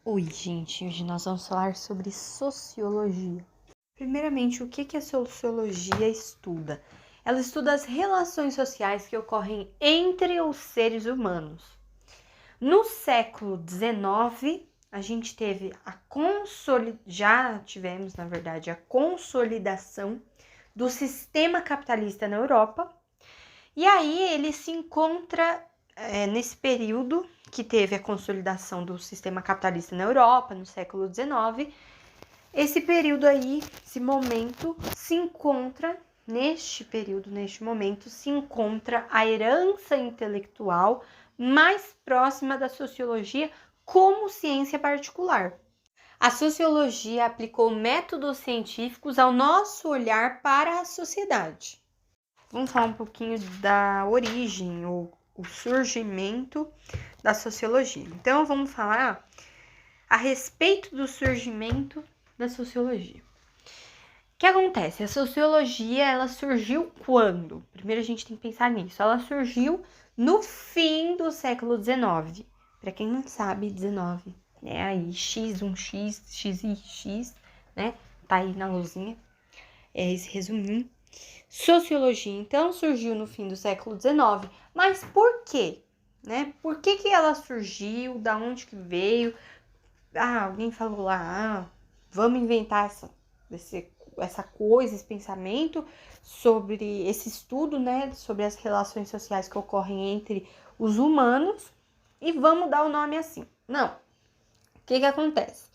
Oi, gente, hoje nós vamos falar sobre sociologia. Primeiramente, o que a sociologia estuda? Ela estuda as relações sociais que ocorrem entre os seres humanos. No século XIX, a gente teve já tivemos, na verdade, a consolidação do sistema capitalista na Europa. E aí ele se encontra nesse período que teve a consolidação do sistema capitalista na Europa, no século XIX, esse período aí, esse momento, neste momento, se encontra a herança intelectual mais próxima da sociologia como ciência particular. A sociologia aplicou métodos científicos ao nosso olhar para a sociedade. Vamos falar um pouquinho da origem ou o surgimento da sociologia. Então, vamos falar a respeito do surgimento da sociologia. O que acontece? A sociologia, ela surgiu quando? Primeiro a gente tem que pensar nisso. Ela surgiu no fim do século XIX. Para quem não sabe, 19, né? Aí X, 1X, X e X, né? Tá aí na luzinha. É esse resuminho. Sociologia, então, surgiu no fim do século XIX. Mas por quê? Né? Por que ela surgiu? Da onde que veio? Alguém falou lá, vamos inventar essa coisa, esse pensamento sobre esse estudo, né? Sobre as relações sociais que ocorrem entre os humanos e vamos dar o nome assim. Não. O que acontece?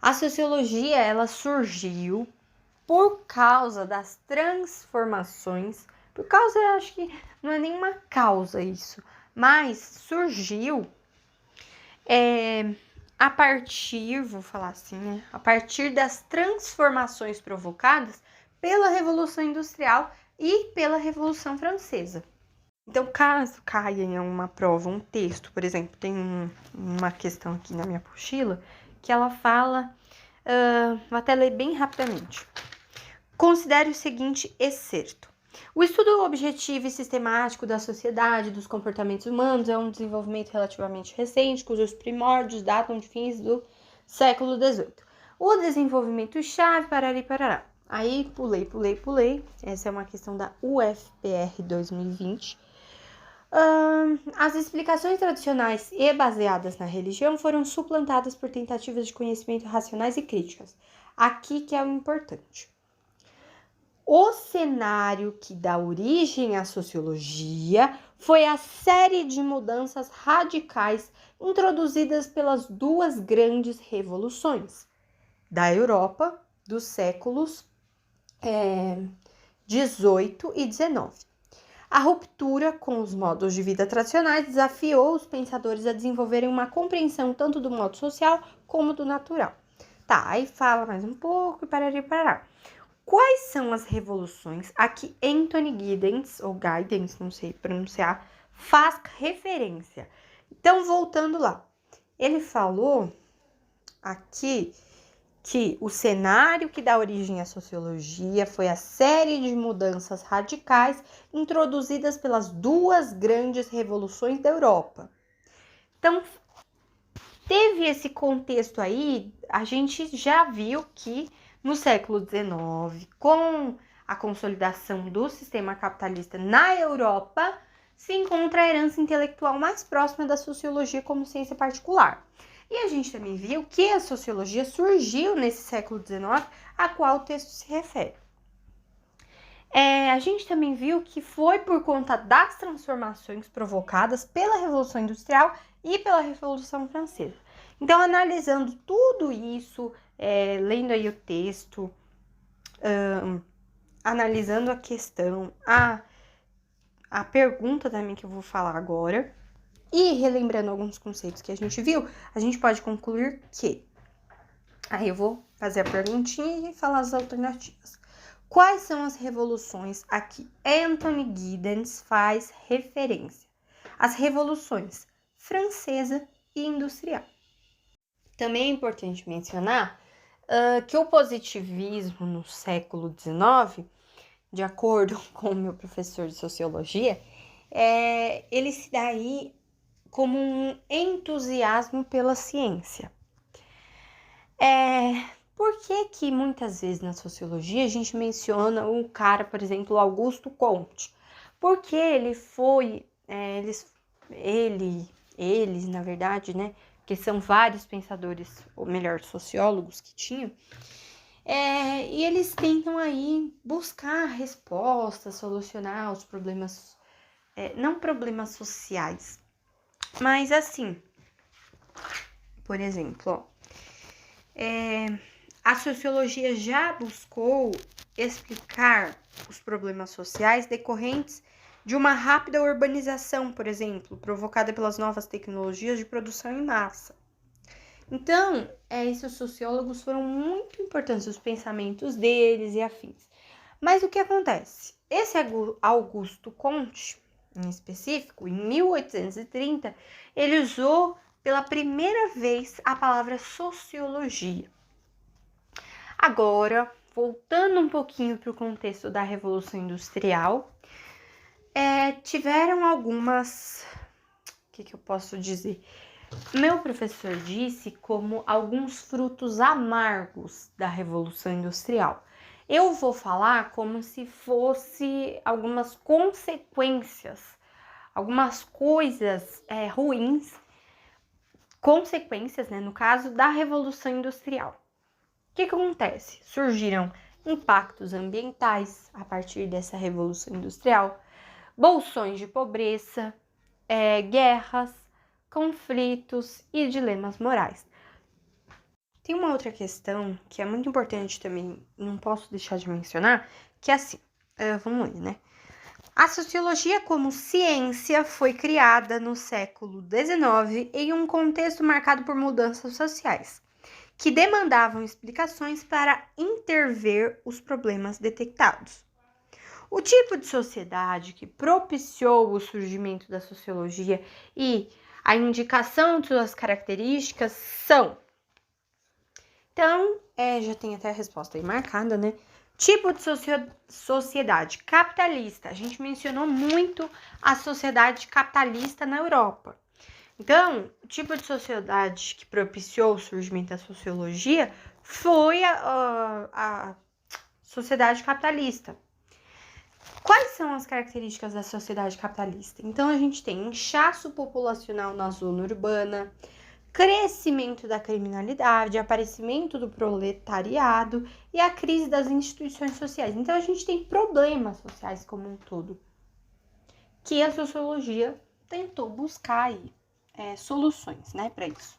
A sociologia, ela surgiu por causa das transformações, acho que não é nenhuma causa isso, mas surgiu a partir, vou falar assim, né? A partir das transformações provocadas pela Revolução Industrial e pela Revolução Francesa. Então, caso caia em uma prova, um texto, por exemplo, tem uma questão aqui na minha apostila que ela fala, vou até ler bem rapidamente. Considere o seguinte excerto. O estudo objetivo e sistemático da sociedade, dos comportamentos humanos, é um desenvolvimento relativamente recente, cujos primórdios datam de fins do século XVIII. O desenvolvimento chave, parará. Aí, pulei. Essa é uma questão da UFPR 2020. As explicações tradicionais e baseadas na religião foram suplantadas por tentativas de conhecimento racionais e críticas. Aqui que é o importante. O cenário que dá origem à sociologia foi a série de mudanças radicais introduzidas pelas duas grandes revoluções da Europa dos séculos 18 e 19. A ruptura com os modos de vida tradicionais desafiou os pensadores a desenvolverem uma compreensão tanto do modo social como do natural. Tá, aí fala mais um pouco e parará. Quais são as revoluções a que Anthony Giddens, ou Giddens, não sei pronunciar, faz referência? Então, voltando lá, ele falou aqui que o cenário que dá origem à sociologia foi a série de mudanças radicais introduzidas pelas duas grandes revoluções da Europa. Então, teve esse contexto aí, a gente já viu que no século XIX, com a consolidação do sistema capitalista na Europa, se encontra a herança intelectual mais próxima da sociologia como ciência particular. E a gente também viu que a sociologia surgiu nesse século XIX, a qual o texto se refere. A gente também viu que foi por conta das transformações provocadas pela Revolução Industrial e pela Revolução Francesa. Então, analisando tudo isso, lendo aí o texto, analisando a questão, a pergunta também que eu vou falar agora, e relembrando alguns conceitos que a gente viu, a gente pode concluir que... Aí eu vou fazer a perguntinha e falar as alternativas. Quais são as revoluções a que Anthony Giddens faz referência? As revoluções francesa e industrial. Também é importante mencionar que o positivismo no século XIX, de acordo com o meu professor de sociologia, ele se dá aí como um entusiasmo pela ciência. Por que muitas vezes na sociologia a gente menciona o cara, por exemplo, Augusto Comte? Porque ele foi, eles, na verdade, né? Porque são vários pensadores, ou melhor, sociólogos que tinham, e eles tentam aí buscar respostas, solucionar os problemas, não problemas sociais, mas assim, por exemplo, a sociologia já buscou explicar os problemas sociais decorrentes de uma rápida urbanização, por exemplo, provocada pelas novas tecnologias de produção em massa. Então, esses sociólogos foram muito importantes, os pensamentos deles e afins. Mas o que acontece? Esse Augusto Comte, em específico, em 1830, ele usou pela primeira vez a palavra sociologia. Agora, voltando um pouquinho para o contexto da Revolução Industrial, tiveram algumas... O que eu posso dizer? Meu professor disse como alguns frutos amargos da Revolução Industrial. Eu vou falar como se fosse algumas consequências, algumas coisas ruins, consequências, né, no caso, da Revolução Industrial. O que acontece? Surgiram impactos ambientais a partir dessa Revolução Industrial, bolsões de pobreza, guerras, conflitos e dilemas morais. Tem uma outra questão que é muito importante também, não posso deixar de mencionar, que é assim, vamos ler, né? A sociologia como ciência foi criada no século XIX em um contexto marcado por mudanças sociais, que demandavam explicações para intervir os problemas detectados. O tipo de sociedade que propiciou o surgimento da sociologia e a indicação de suas características são... Então, já tem até a resposta aí marcada, né? Tipo de sociedade capitalista. A gente mencionou muito a sociedade capitalista na Europa. Então, o tipo de sociedade que propiciou o surgimento da sociologia foi a sociedade capitalista. Quais são as características da sociedade capitalista? Então, a gente tem inchaço populacional na zona urbana, crescimento da criminalidade, aparecimento do proletariado e a crise das instituições sociais. Então, a gente tem problemas sociais como um todo, que a sociologia tentou buscar aí soluções, né, para isso.